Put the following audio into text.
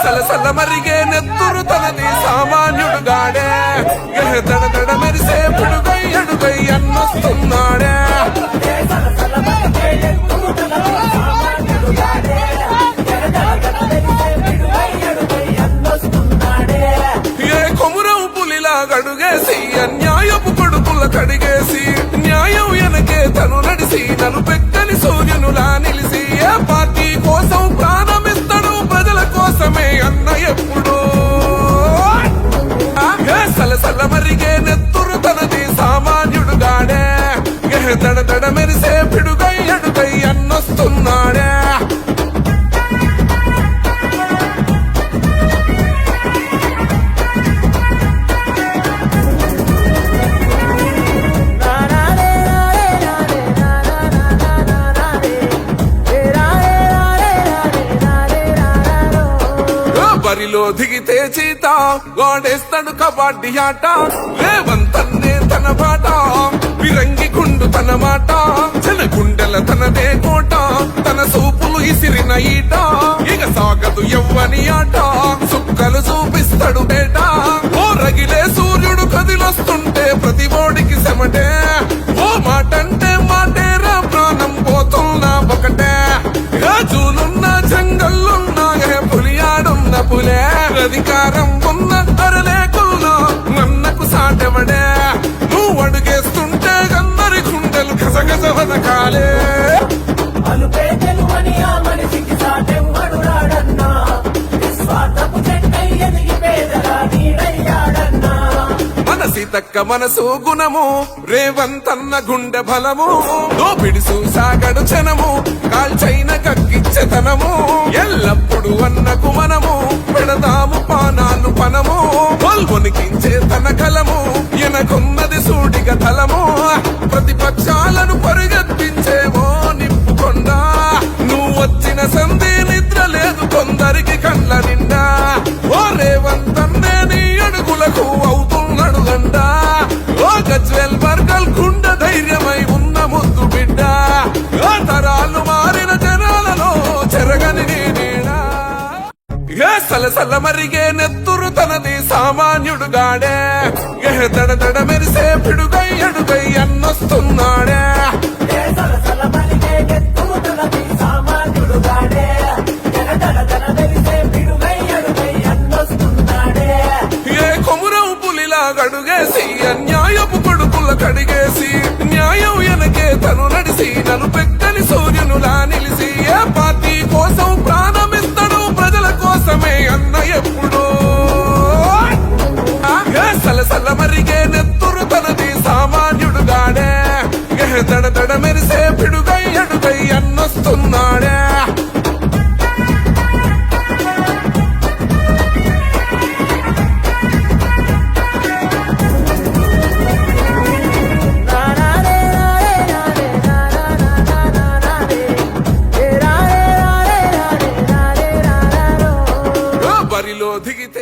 సలసల మరిగే నెత్తురు తనది సామాన్యుడు గాడే దడ దడ మెరిసే పిడుగై అడుగై అన్నొస్తున్నాడే ఏ కొమురం పులిలా గడుగేసి అన్యాయపు కొడుకుల కడిగేసి న్యాయం వెనకే తను నడిసి నన్ను పెక్కని సూర్యునులా నిలిసి ఏ పార్టీ కోసం ప్రాణమిస్తాడు ప్రజల కోసమే అన్న ఎప్పుడు సలసల మరిగే నెత్తురు తనది సామాన్యుడు గాడే దడ దడ మెరిసే పిడుగై అడుగై అన్నొస్తున్నాడే బరిలో దిగితే చీత గోడేస్తాడు కబడ్డీ ఆట రేవంతన్నే తన బాట విరంగి గుండు తన మాట జన గుండెల తనదే కోట తన సూపులు ఇసిరిన ఈట ఇక సాగదు ఎవ్వని ఆట సుక్కలు చూపిస్తాడు బేట ఓ రగిలే సూర్యుడు కదిలొస్తుంటే ప్రతి ఓడికి సెమటే ఓ మాటంటే మాటేరా ప్రాణం పోతున్నా ఒకటే రాజులున్న జంగల్లున్న పులియాడున్న పులే అధికారం ఉన్న అరలేకుల్లో నన్నకు సాటెవడే నువ్వు అడుగేస్తుంటే అందరి గుండెలు గసగస వదకాలే సీతక్క మనసు గుణము రేవంతన్న గుండె బలము దోపిడి సాగడు జనము కాల్చైన కక్కిచ్చతనము ఎల్లప్పుడు అన్నకు మనము పెడదాము పానాలు పనము కొల్వొనికించే తన కలము ఎనకున్నది సూడిగ తలము ప్రతిపక్షాలను పరిగెత్తించేవో నిప్పుకొండా నువ్వు వచ్చిన సంధి నిద్ర లేదు కొందరికి కళ్ళ నిండా ఓ రేవంతన్నే నీ అడుగులకు అవుతున్నాడు గండా ఓ గజ్వెల్ బర్గల్ గుండె ధైర్యమై ఉన్న ముద్దు బిడ్డ ఓ తరాలు మారిన జనాలలో చెరగని నీడా ఏ సలసల మరిగే నెత్తురు తనది సామాన్యుడు గాడే దడ దడ మెరిసే పిడుగై అడుగై అన్నొస్తున్నాడే గడుగేసి అన్యాయపు కొడుకుల కడిగేసి న్యాయం వెనకే తను నడిసి నన్ను పెక్కని సూర్యునులా నిలిసి ఏ పార్టీ కోసం ప్రాణమిస్తాడు ప్రజల కోసమే అన్న ఎప్పుడు సలసల మరిగే నెత్తురు తనది సామాన్యుడు గాడే దడ దడ మెరిసే పిడుగై అడుగై అన్నొస్తున్నాడే బరిలో దిగితే